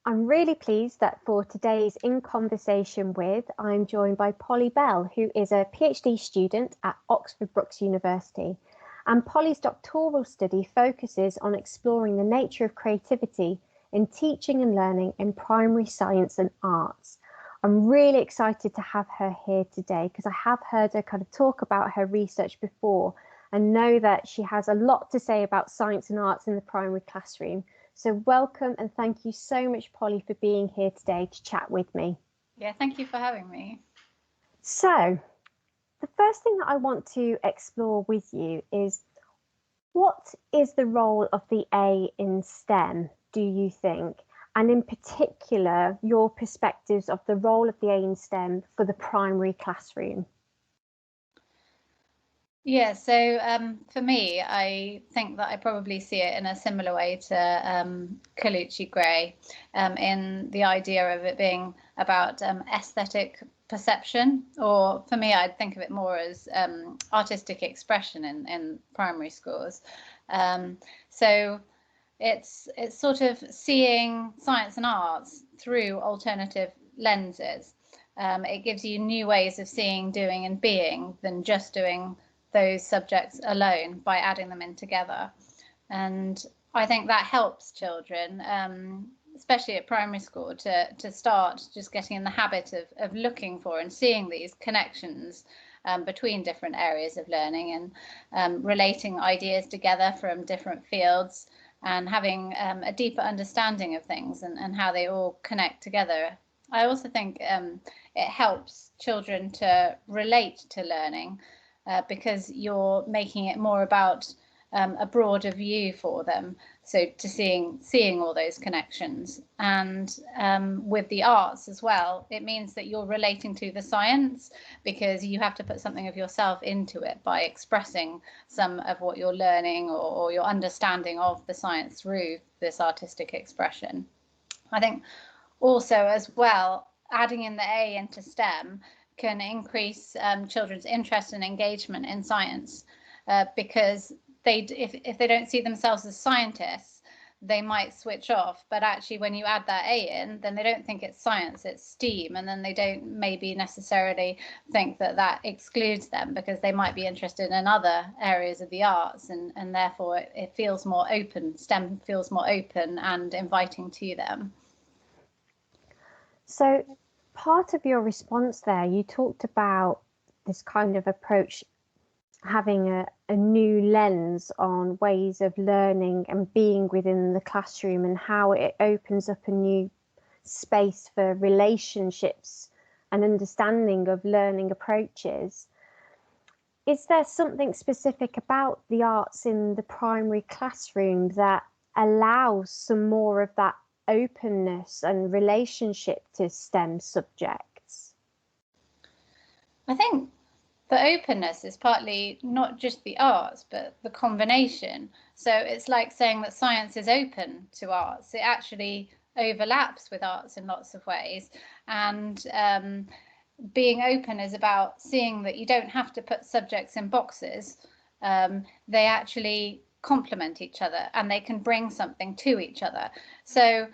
I'm really pleased that for today's In Conversation With, I'm joined by Polly Bell, who is a PhD student at Oxford Brookes University. And Polly's doctoral study focuses on exploring the nature of creativity in teaching and learning in primary science and arts. I'm really excited to have her here today because I have heard her kind of talk about her research before and know that she has a lot to say about science and arts in the primary classroom. So welcome and thank you so much, Polly, for being here today to chat with me. Yeah, thank you for having me. So the first thing that I want to explore with you is, what is the role of the A in STEM, do you think? And in particular, your perspectives of the role of the A in STEM for the primary classroom. Yeah, so for me, I think that I probably see it in a similar way to Colucci Gray, in the idea of it being about aesthetic perception, or for me, I'd think of it more as artistic expression in primary schools. So it's sort of seeing science and arts through alternative lenses. It gives you new ways of seeing, doing, and being than just doing those subjects alone by adding them in together. And I think that helps children, especially at primary school, to start just getting in the habit of looking for and seeing these connections between different areas of learning, and relating ideas together from different fields, and having a deeper understanding of things and how they all connect together. I also think it helps children to relate to learning, because you're making it more about a broader view for them. So to seeing all those connections, and with the arts as well, it means that you're relating to the science, because you have to put something of yourself into it by expressing some of what you're learning, or your understanding of the science through this artistic expression. I think also as well, adding in the A into STEM can increase children's interest and engagement in science, because if they don't see themselves as scientists, they might switch off. But actually, when you add that A in, then they don't think it's science, it's STEAM, and then they don't maybe necessarily think that excludes them, because they might be interested in other areas of the arts, and therefore it feels more open. STEM feels more open and inviting to them. So part of your response there, you talked about this kind of approach having a new lens on ways of learning and being within the classroom, and how it opens up a new space for relationships and understanding of learning approaches. Is there something specific about the arts in the primary classroom that allows some more of that openness and relationship to STEM subjects? I think the openness is partly not just the arts, but the combination. So it's like saying that science is open to arts. It actually overlaps with arts in lots of ways. And being open is about seeing that you don't have to put subjects in boxes. They actually complement each other, and they can bring something to each other. So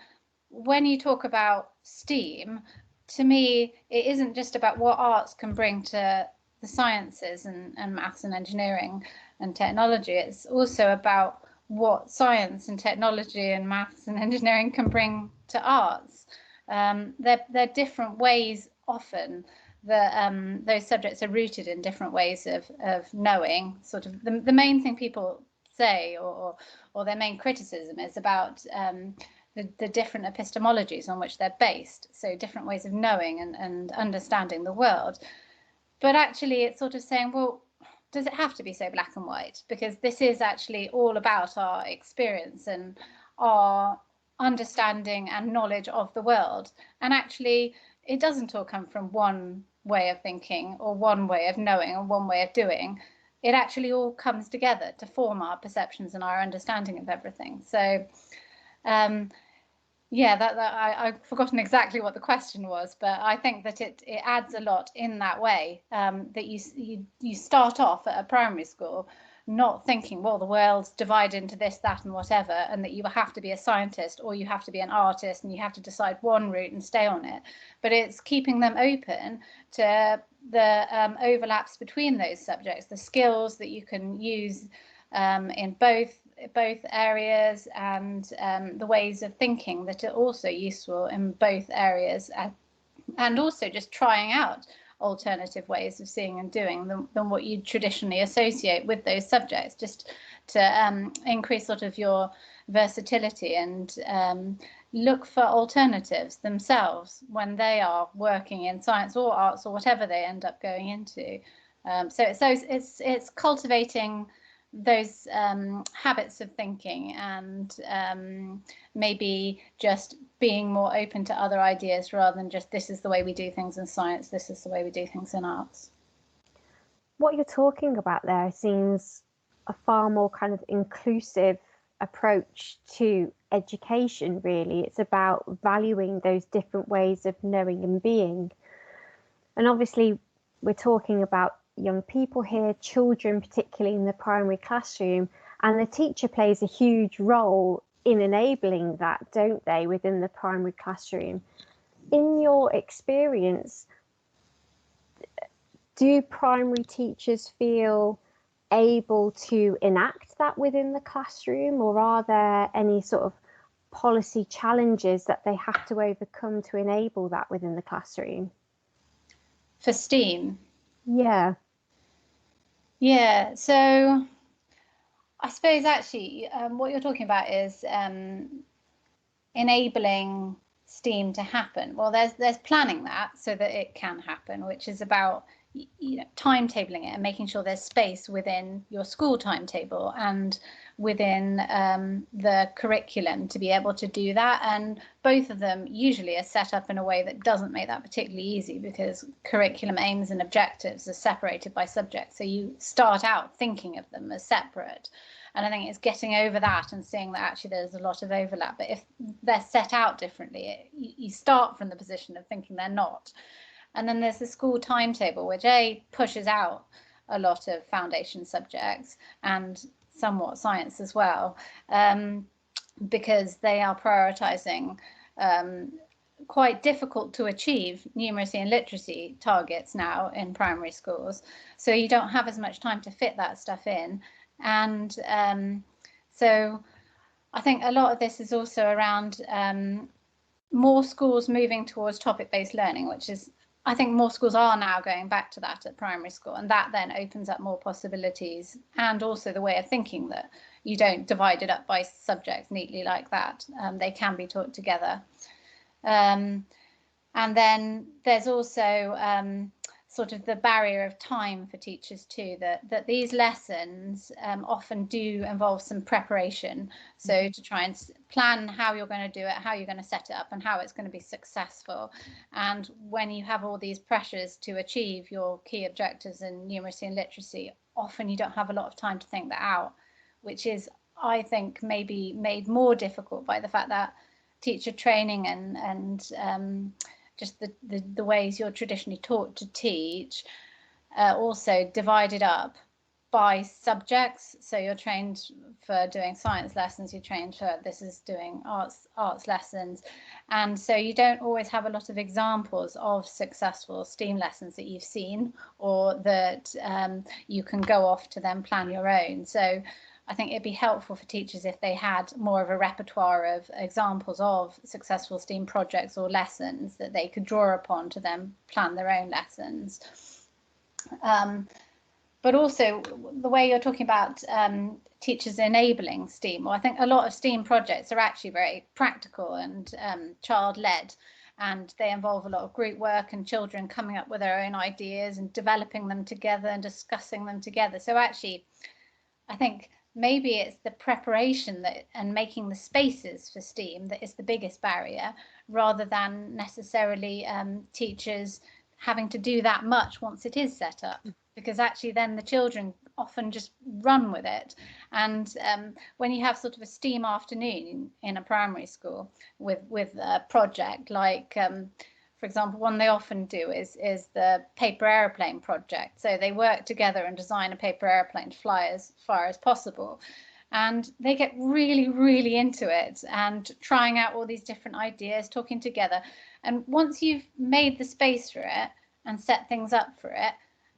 when you talk about STEAM, to me, it isn't just about what arts can bring to the sciences and maths and engineering and technology. It's also about what science and technology and maths and engineering can bring to arts. They're different ways often that those subjects are rooted in different ways of knowing. Sort of the main thing people say, or their main criticism, is about the different epistemologies on which they're based. So different ways of knowing and understanding the world. But actually it's sort of saying, well, does it have to be so black and white? Because this is actually all about our experience and our understanding and knowledge of the world. And actually it doesn't all come from one way of thinking or one way of knowing or one way of doing. It actually all comes together to form our perceptions and our understanding of everything. So yeah, I've forgotten exactly what the question was, but I think that it adds a lot in that way, that you start off at a primary school not thinking, well, the world's divided into this, that, and whatever, and that you have to be a scientist or you have to be an artist and you have to decide one route and stay on it. But it's keeping them open to the overlaps between those subjects, the skills that you can use in both areas, and the ways of thinking that are also useful in both areas, and also just trying out alternative ways of seeing and doing than what you traditionally associate with those subjects, just to increase sort of your versatility and look for alternatives themselves when they are working in science or arts or whatever they end up going into. So it's cultivating those habits of thinking, and maybe just being more open to other ideas rather than just this is the way we do things in science, this is the way we do things in arts. What you're talking about there seems a far more kind of inclusive approach to education, really. It's about valuing those different ways of knowing and being. And obviously we're talking about young people here, children, particularly in the primary classroom, and the teacher plays a huge role in enabling that, don't they, within the primary classroom. In your experience, do primary teachers feel able to enact that within the classroom, or are there any sort of policy challenges that they have to overcome to enable that within the classroom? For STEAM? Yeah, so I suppose actually what you're talking about is enabling STEAM to happen. Well, there's planning that so that it can happen, which is about timetabling it and making sure there's space within your school timetable and within the curriculum to be able to do that. And both of them usually are set up in a way that doesn't make that particularly easy, because curriculum aims and objectives are separated by subjects. So you start out thinking of them as separate. And I think it's getting over that and seeing that actually there's a lot of overlap. But if they're set out differently, you start from the position of thinking they're not. And then there's the school timetable, which pushes out a lot of foundation subjects and somewhat science as well, because they are prioritising quite difficult to achieve numeracy and literacy targets now in primary schools. So you don't have as much time to fit that stuff in. And so I think a lot of this is also around more schools moving towards topic-based learning, which is, I think more schools are now going back to that at primary school, and that then opens up more possibilities, and also the way of thinking that you don't divide it up by subjects neatly like that. They can be taught together. And then there's also sort of the barrier of time for teachers too, that these lessons often do involve some preparation. So to try and plan how you're going to do it, how you're going to set it up, and how it's going to be successful. And when you have all these pressures to achieve your key objectives in numeracy and literacy, often you don't have a lot of time to think that out, which is, I think, maybe made more difficult by the fact that teacher training and just the ways you're traditionally taught to teach, also divided up by subjects. So you're trained for doing science lessons, you're trained for this is doing arts lessons. And so you don't always have a lot of examples of successful STEAM lessons that you've seen, or that you can go off to then plan your own. So I think it'd be helpful for teachers if they had more of a repertoire of examples of successful STEAM projects or lessons that they could draw upon to then plan their own lessons. But also the way you're talking about teachers enabling STEAM, well, I think a lot of STEAM projects are actually very practical and child-led, and they involve a lot of group work and children coming up with their own ideas and developing them together and discussing them together. So actually, I think maybe it's the preparation and making the spaces for STEAM that is the biggest barrier, rather than necessarily teachers having to do that much once it is set up, because actually then the children often just run with it. And when you have sort of a STEAM afternoon in a primary school with a project like for example, one they often do is the paper airplane project. So they work together and design a paper airplane to fly as far as possible. And they get really, really into it and trying out all these different ideas, talking together. And once you've made the space for it and set things up for it,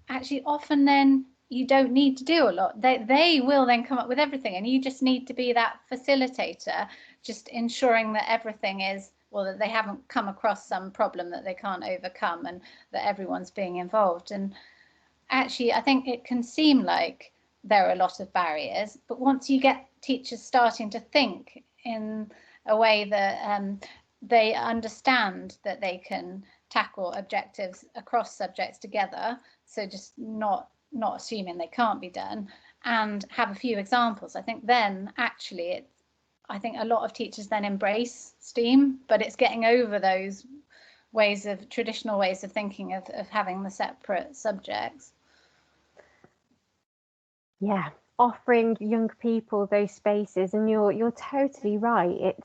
actually often then you don't need to do a lot. They will then come up with everything, and you just need to be that facilitator, just ensuring that everything is, well, that they haven't come across some problem that they can't overcome, and that everyone's being involved. And actually, I think it can seem like there are a lot of barriers, but once you get teachers starting to think in a way that they understand that they can tackle objectives across subjects together, so just not assuming they can't be done, and have a few examples, I think then actually I think a lot of teachers then embrace STEAM, but it's getting over those traditional ways of thinking of having the separate subjects. Yeah, offering young people those spaces, and you're totally right.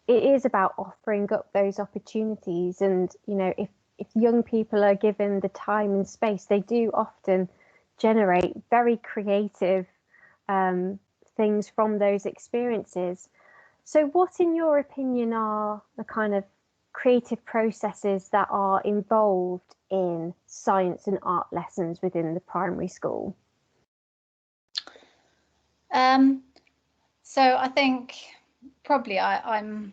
It is about offering up those opportunities, and if young people are given the time and space, they do often generate very creative things from those experiences. So what, in your opinion, are the kind of creative processes that are involved in science and art lessons within the primary school? So I think probably I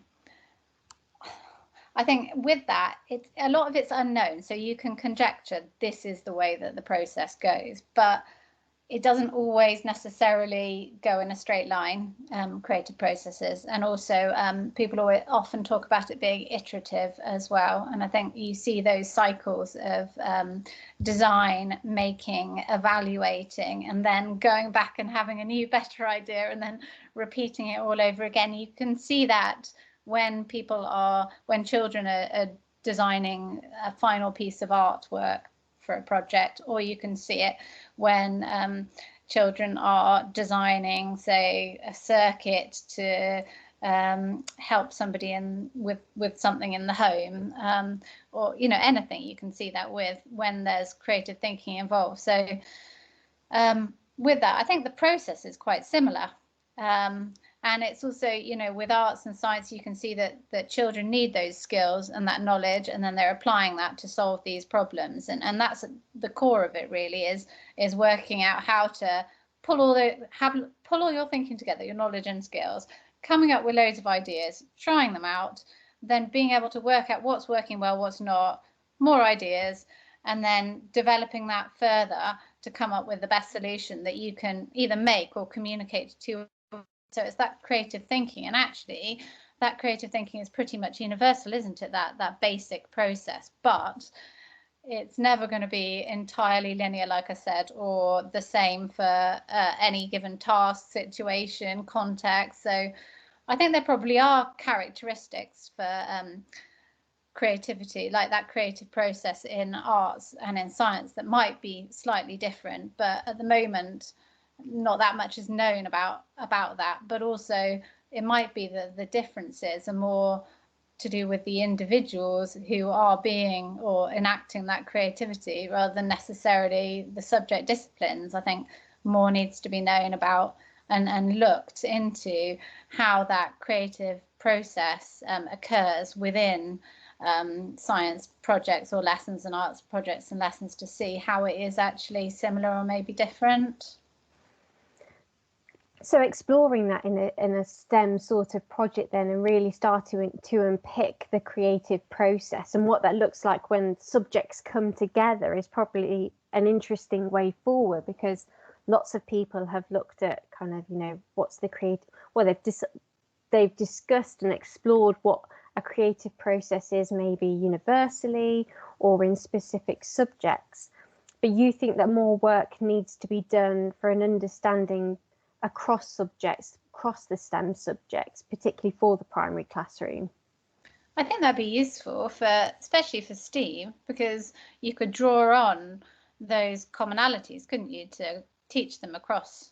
think with that, a lot of it's unknown, so you can conjecture this is the way that the process goes, but it doesn't always necessarily go in a straight line, creative processes. And also people often talk about it being iterative as well. And I think you see those cycles of design, making, evaluating, and then going back and having a new, better idea, and then repeating it all over again. You can see that when children are designing a final piece of artwork for a project, or you can see it when children are designing, say, a circuit to help somebody with something in the home, or anything. You can see that when there's creative thinking involved. So with that, I think the process is quite similar. And it's also, with arts and science, you can see that children need those skills and that knowledge, and then they're applying that to solve these problems. And that's the core of it, really, is working out how to pull all your thinking together, your knowledge and skills, coming up with loads of ideas, trying them out, then being able to work out what's working well, what's not, more ideas, and then developing that further to come up with the best solution that you can either make or communicate to. So it's that creative thinking, and actually that creative thinking is pretty much universal, isn't it? That basic process, but it's never going to be entirely linear, like I said, or the same for any given task, situation, context. So I think there probably are characteristics for creativity, like that creative process in arts and in science, that might be slightly different, but at the moment not that much is known about that. But also it might be that the differences are more to do with the individuals who are being or enacting that creativity, rather than necessarily the subject disciplines. I think more needs to be known about and looked into how that creative process occurs within science projects or lessons, and arts projects and lessons, to see how it is actually similar or maybe different. So exploring that in a STEM sort of project then, and really starting to unpick the creative process and what that looks like when subjects come together, is probably an interesting way forward, because lots of people have looked at kind of, what's the creative, well, they've discussed and explored what a creative process is, maybe universally or in specific subjects. But you think that more work needs to be done for an understanding across subjects, across the STEM subjects, particularly for the primary classroom? I think that'd be useful especially for STEAM, because you could draw on those commonalities, couldn't you, to teach them across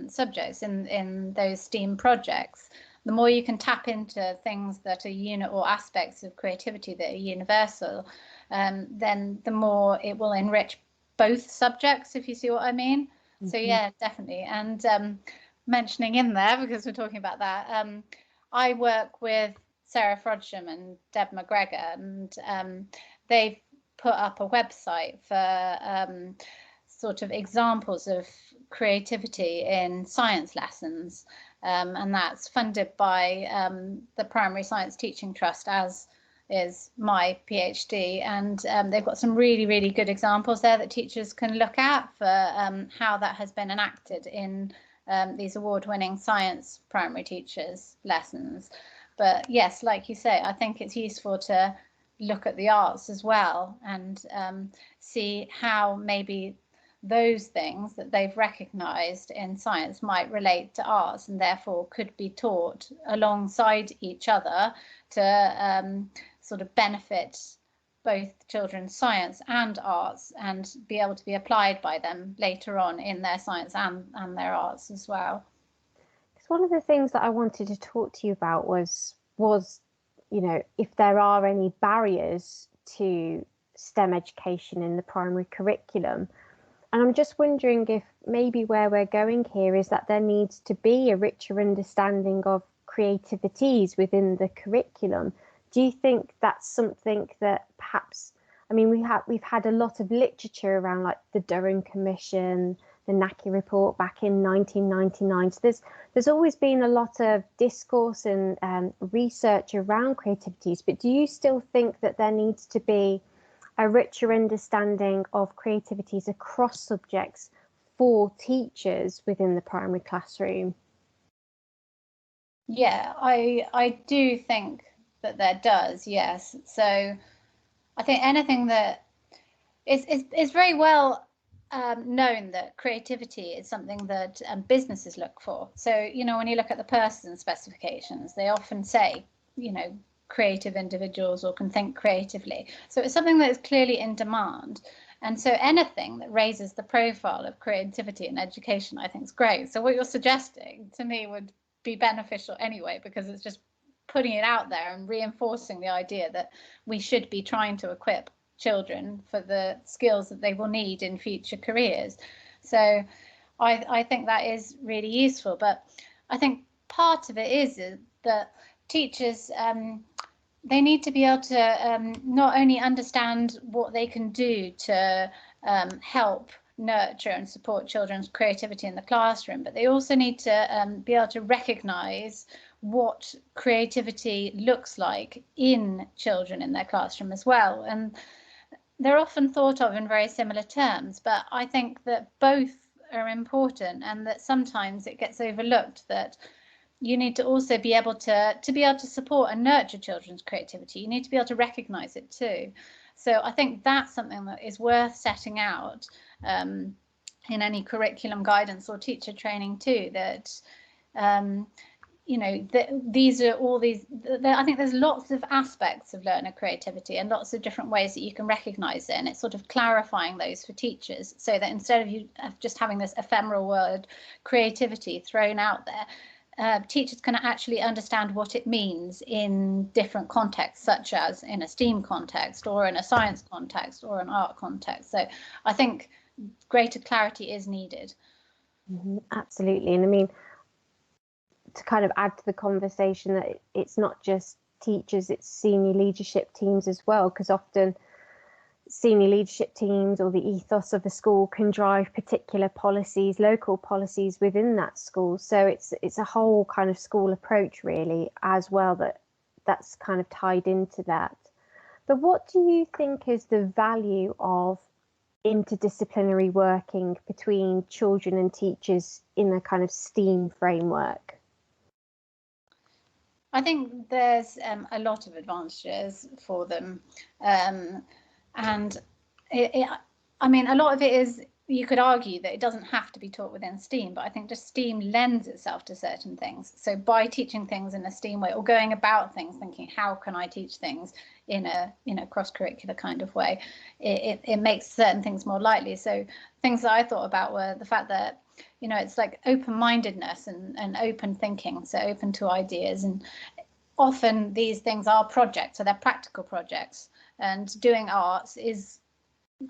subjects in those STEAM projects. the more you can tap into things that are or aspects of creativity that are universal, then the more it will enrich both subjects, if you see what I mean. So yeah, definitely. And mentioning in there, because we're talking about that, I work with Sarah Frodsham and Deb McGregor, and they've put up a website for sort of examples of creativity in science lessons, and that's funded by the Primary Science Teaching Trust, as is my PhD, and they've got some really, really good examples there that teachers can look at for how that has been enacted in these award-winning science primary teachers' lessons. But yes, like you say, I think it's useful to look at the arts as well and see how maybe those things that they've recognised in science might relate to arts and therefore could be taught alongside each other to sort of benefit both children's science and arts and be able to be applied by them later on in their science and their arts as well. Because one of the things that I wanted to talk to you about was if there are any barriers to STEM education in the primary curriculum. And I'm just wondering if maybe where we're going here is that there needs to be a richer understanding of creativities within the curriculum. Do you think that's something that perhaps, I mean, we've had a lot of literature around, like the Durham Commission, the NACI report back in 1999. So there's always been a lot of discourse and research around creativities. But do you still think that there needs to be a richer understanding of creativities across subjects for teachers within the primary classroom? Yeah, I do think that there does, yes. So I think anything that is very well known that creativity is something that businesses look for. So, when you look at the person specifications, they often say, creative individuals or can think creatively. So it's something that is clearly in demand. And so anything that raises the profile of creativity in education, I think is great. So what you're suggesting to me would be beneficial anyway, because it's just putting it out there and reinforcing the idea that we should be trying to equip children for the skills that they will need in future careers. So I think that is really useful. But I think part of it is that teachers, they need to be able to not only understand what they can do to help nurture and support children's creativity in the classroom, but they also need to be able to recognise what creativity looks like in children in their classroom as well. And they're often thought of in very similar terms, but I think that both are important, and that sometimes it gets overlooked that you need to also be able to support and nurture children's creativity. You need to be able to recognise it too. So I think that's something that is worth setting out in any curriculum guidance or teacher training too, that these are all these, I think there's lots of aspects of learner creativity and lots of different ways that you can recognise it, and it's sort of clarifying those for teachers, so that instead of you just having this ephemeral word creativity thrown out there, teachers can actually understand what it means in different contexts, such as in a STEAM context or in a science context or an art context. So I think greater clarity is needed. Absolutely. And I mean, to kind of add to the conversation, that it's not just teachers, it's senior leadership teams as well, because often senior leadership teams or the ethos of the school can drive particular policies, local policies within that school. So it's a whole kind of school approach really as well that's kind of tied into that. But what do you think is the value of interdisciplinary working between children and teachers in a kind of STEAM framework? I think there's a lot of advantages for them. And I mean, a lot of it is, you could argue that it doesn't have to be taught within STEAM, but I think just STEAM lends itself to certain things. So by teaching things in a STEAM way, or going about things thinking, how can I teach things in a cross-curricular kind of way, it makes certain things more likely. So things that I thought about were the fact that, it's like open-mindedness and open thinking, so open to ideas. And often these things are projects, so they're practical projects. And doing arts is,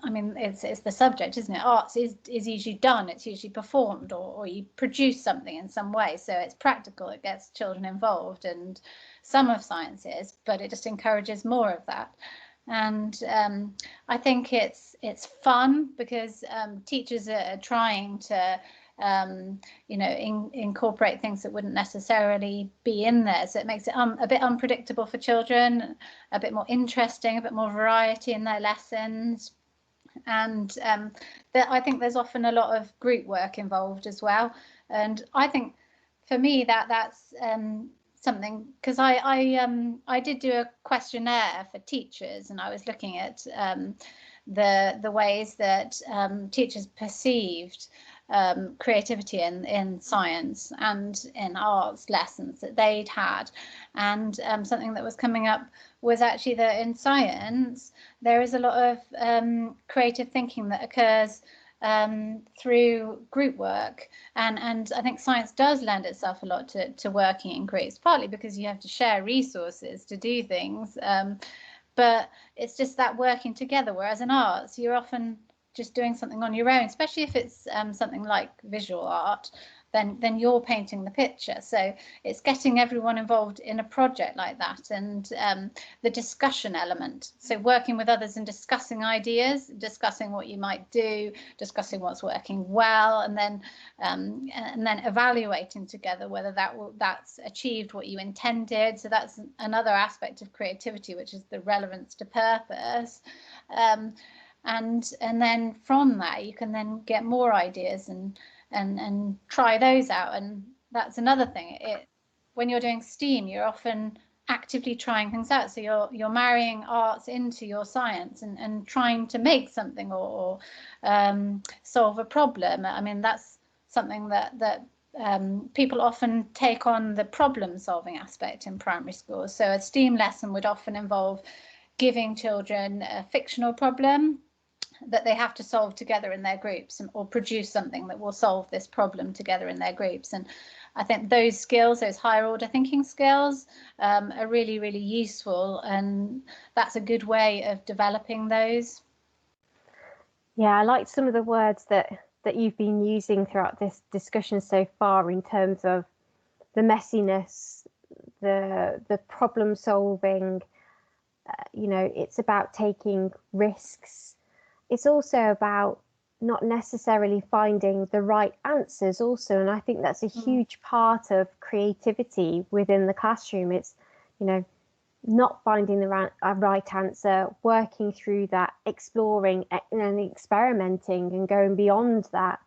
it's the subject, isn't it? Arts is usually done, it's usually performed, or you produce something in some way. So it's practical, it gets children involved, and some of science is, but it just encourages more of that. And I think it's fun because teachers are trying to incorporate things that wouldn't necessarily be in there. So it makes it a bit unpredictable for children, a bit more interesting, a bit more variety in their lessons. And I think there's often a lot of group work involved as well. And I think for me that's something, because I did do a questionnaire for teachers, and I was looking at the ways that teachers perceived creativity in science and in arts lessons that they'd had. And something that was coming up was actually that in science there is a lot of creative thinking that occurs through group work, and I think science does lend itself a lot to working in groups, partly because you have to share resources to do things, but it's just that working together, whereas in arts you're often just doing something on your own, especially if it's something like visual art, then you're painting the picture. So it's getting everyone involved in a project like that, and the discussion element. So working with others and discussing ideas, discussing what you might do, discussing what's working well, and then evaluating together whether that's achieved what you intended. So that's another aspect of creativity, which is the relevance to purpose. And then from that you can then get more ideas and try those out. And that's another thing. When you're doing STEAM, you're often actively trying things out. So you're marrying arts into your science and trying to make something or solve a problem. That's something that people often take on, the problem solving aspect in primary school. So a STEAM lesson would often involve giving children a fictional problem that they have to solve together in their groups, or produce something that will solve this problem together in their groups. And I think those skills, those higher order thinking skills, are really, really useful, and that's a good way of developing those. Yeah, I like some of the words that you've been using throughout this discussion so far, in terms of the messiness, the problem solving. It's about taking risks. It's also about not necessarily finding the right answers also. And I think that's a huge part of creativity within the classroom. It's, not finding the right answer, working through that, exploring and experimenting and going beyond that.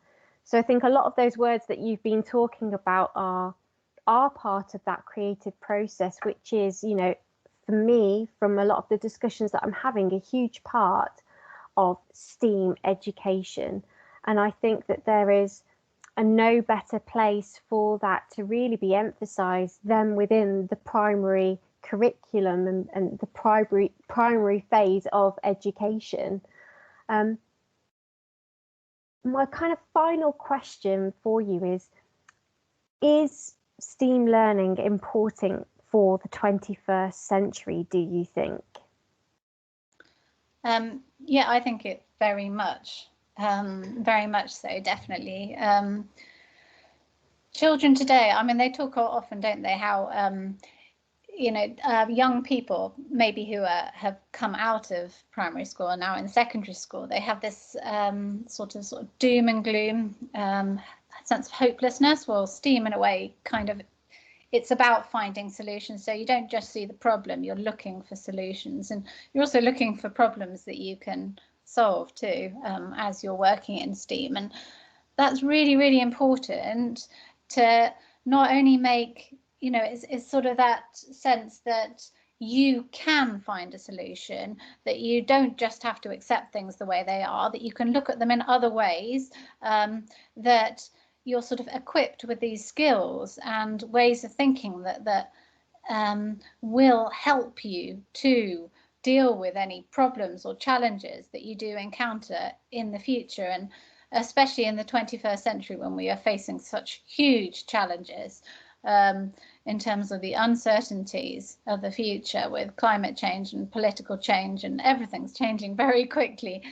So I think a lot of those words that you've been talking about are part of that creative process, which is, for me, from a lot of the discussions that I'm having, a huge part of STEAM education. And I think that there is no better place for that to really be emphasized than within the primary curriculum and the primary phase of education. My kind of final question for you is STEAM learning important for the 21st century, do you think? Yeah, I think it very much so, definitely. Children today, they talk often, don't they, how young people maybe who have come out of primary school and now in secondary school, they have this sort of doom and gloom, sense of hopelessness. Well, STEAM in a way it's about finding solutions. So you don't just see the problem, you're looking for solutions, and you're also looking for problems that you can solve too, as you're working in STEAM. And that's really, really important to not only make, it's sort of that sense that you can find a solution, that you don't just have to accept things the way they are, that you can look at them in other ways, that you're sort of equipped with these skills and ways of thinking that will help you to deal with any problems or challenges that you do encounter in the future, and especially in the 21st century when we are facing such huge challenges in terms of the uncertainties of the future with climate change and political change, and everything's changing very quickly.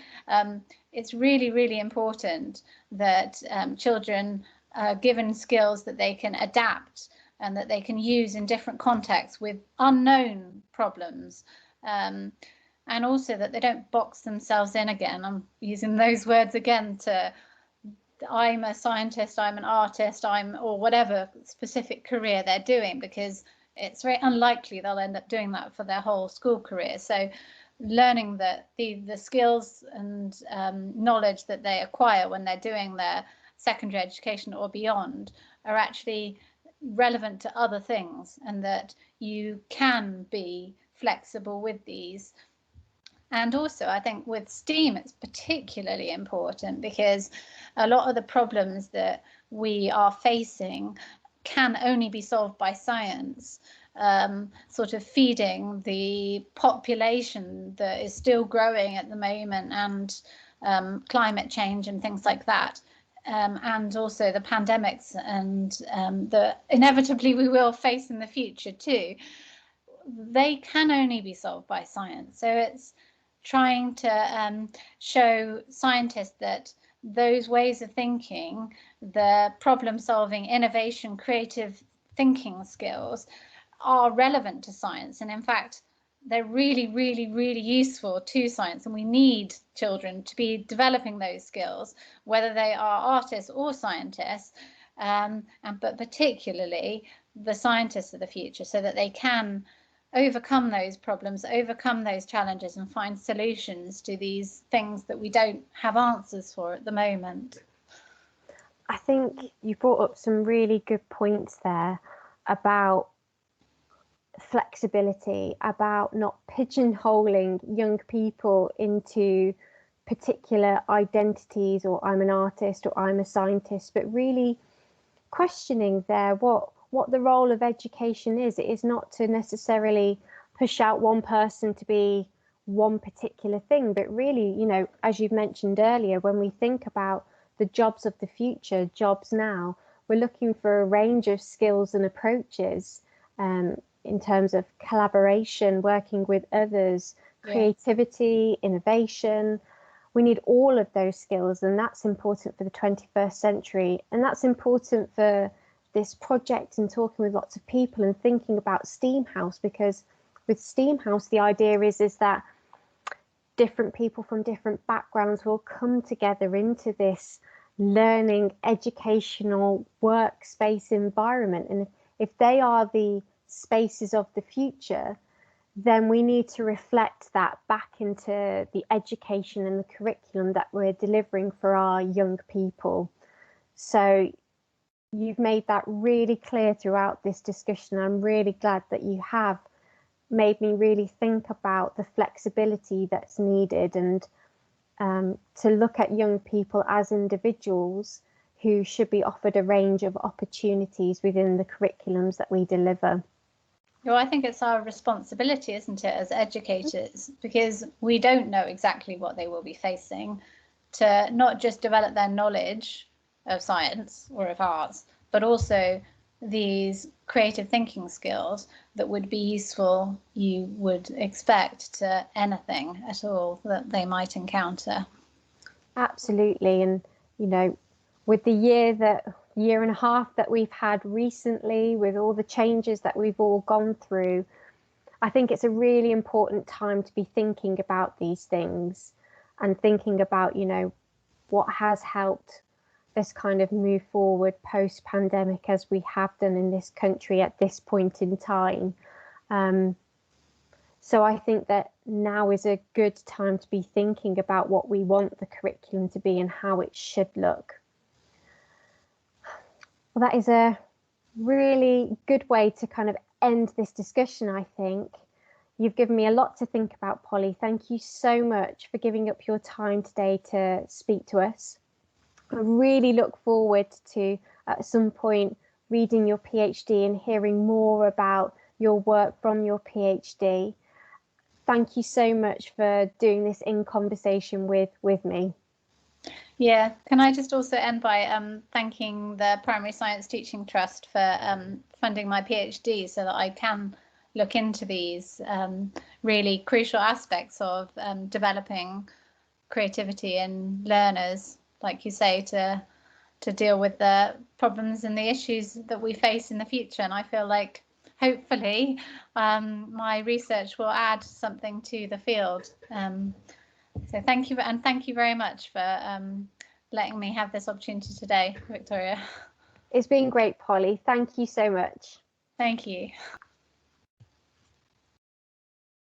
It's really, really important that children are given skills that they can adapt and that they can use in different contexts with unknown problems. And also that they don't box themselves in again. I'm using those words again to, I'm a scientist, I'm an artist, or whatever specific career they're doing, because it's very unlikely they'll end up doing that for their whole school career. So learning that the skills and knowledge that they acquire when they're doing their secondary education or beyond are actually relevant to other things, and that you can be flexible with these. And also, I think with STEAM, it's particularly important because a lot of the problems that we are facing can only be solved by science, sort of feeding the population that is still growing at the moment, and climate change and things like that. And also the pandemics and that inevitably we will face in the future too. They can only be solved by science. So it's trying to show scientists that those ways of thinking, the problem solving, innovation, creative thinking skills are relevant to science. And in fact, they're really, really, really useful to science. And we need children to be developing those skills, whether they are artists or scientists, but particularly the scientists of the future, so that they can overcome those problems, overcome those challenges, and find solutions to these things that we don't have answers for at the moment. I think you brought up some really good points there about flexibility, about not pigeonholing young people into particular identities, or I'm an artist or I'm a scientist, but really questioning there what the role of education is. It is not to necessarily push out one person to be one particular thing, but really, you know, as you've mentioned earlier, when we think about the jobs of the future, jobs now, we're looking for a range of skills and approaches in terms of collaboration, working with others, creativity, innovation. We need all of those skills, and that's important for the 21st century. And that's important for this project and talking with lots of people and thinking about STEAM House, because with STEAM House, the idea is that different people from different backgrounds will come together into this learning, educational workspace environment. And if they are the spaces of the future, then we need to reflect that back into the education and the curriculum that we're delivering for our young people. So you've made that really clear throughout this discussion. I'm really glad that you have made me really think about the flexibility that's needed, and to look at young people as individuals who should be offered a range of opportunities within the curriculums that we deliver. Well, I think it's our responsibility, isn't it, as educators, because we don't know exactly what they will be facing, to not just develop their knowledge of science or of arts, but also these creative thinking skills that would be useful, you would expect, to anything at all that they might encounter. Absolutely. And, you know, with the year and a half that we've had recently, with all the changes that we've all gone through, I think it's a really important time to be thinking about these things and thinking about, you know, what has helped us kind of move forward post-pandemic as we have done in this country at this point in time. So I think that now is a good time to be thinking about what we want the curriculum to be and how it should look. Well, that is a really good way to kind of end this discussion, I think. You've given me a lot to think about, Polly. Thank you so much for giving up your time today to speak to us. I really look forward to, at some point, reading your PhD and hearing more about your work from your PhD. Thank you so much for doing this in conversation with me. Yeah, can I just also end by thanking the Primary Science Teaching Trust for funding my PhD so that I can look into these really crucial aspects of developing creativity in learners, like you say, to deal with the problems and the issues that we face in the future. And I feel like hopefully my research will add something to the field. So thank you, and thank you very much for letting me have this opportunity today, Victoria. It's been great, Polly. Thank you so much. Thank you.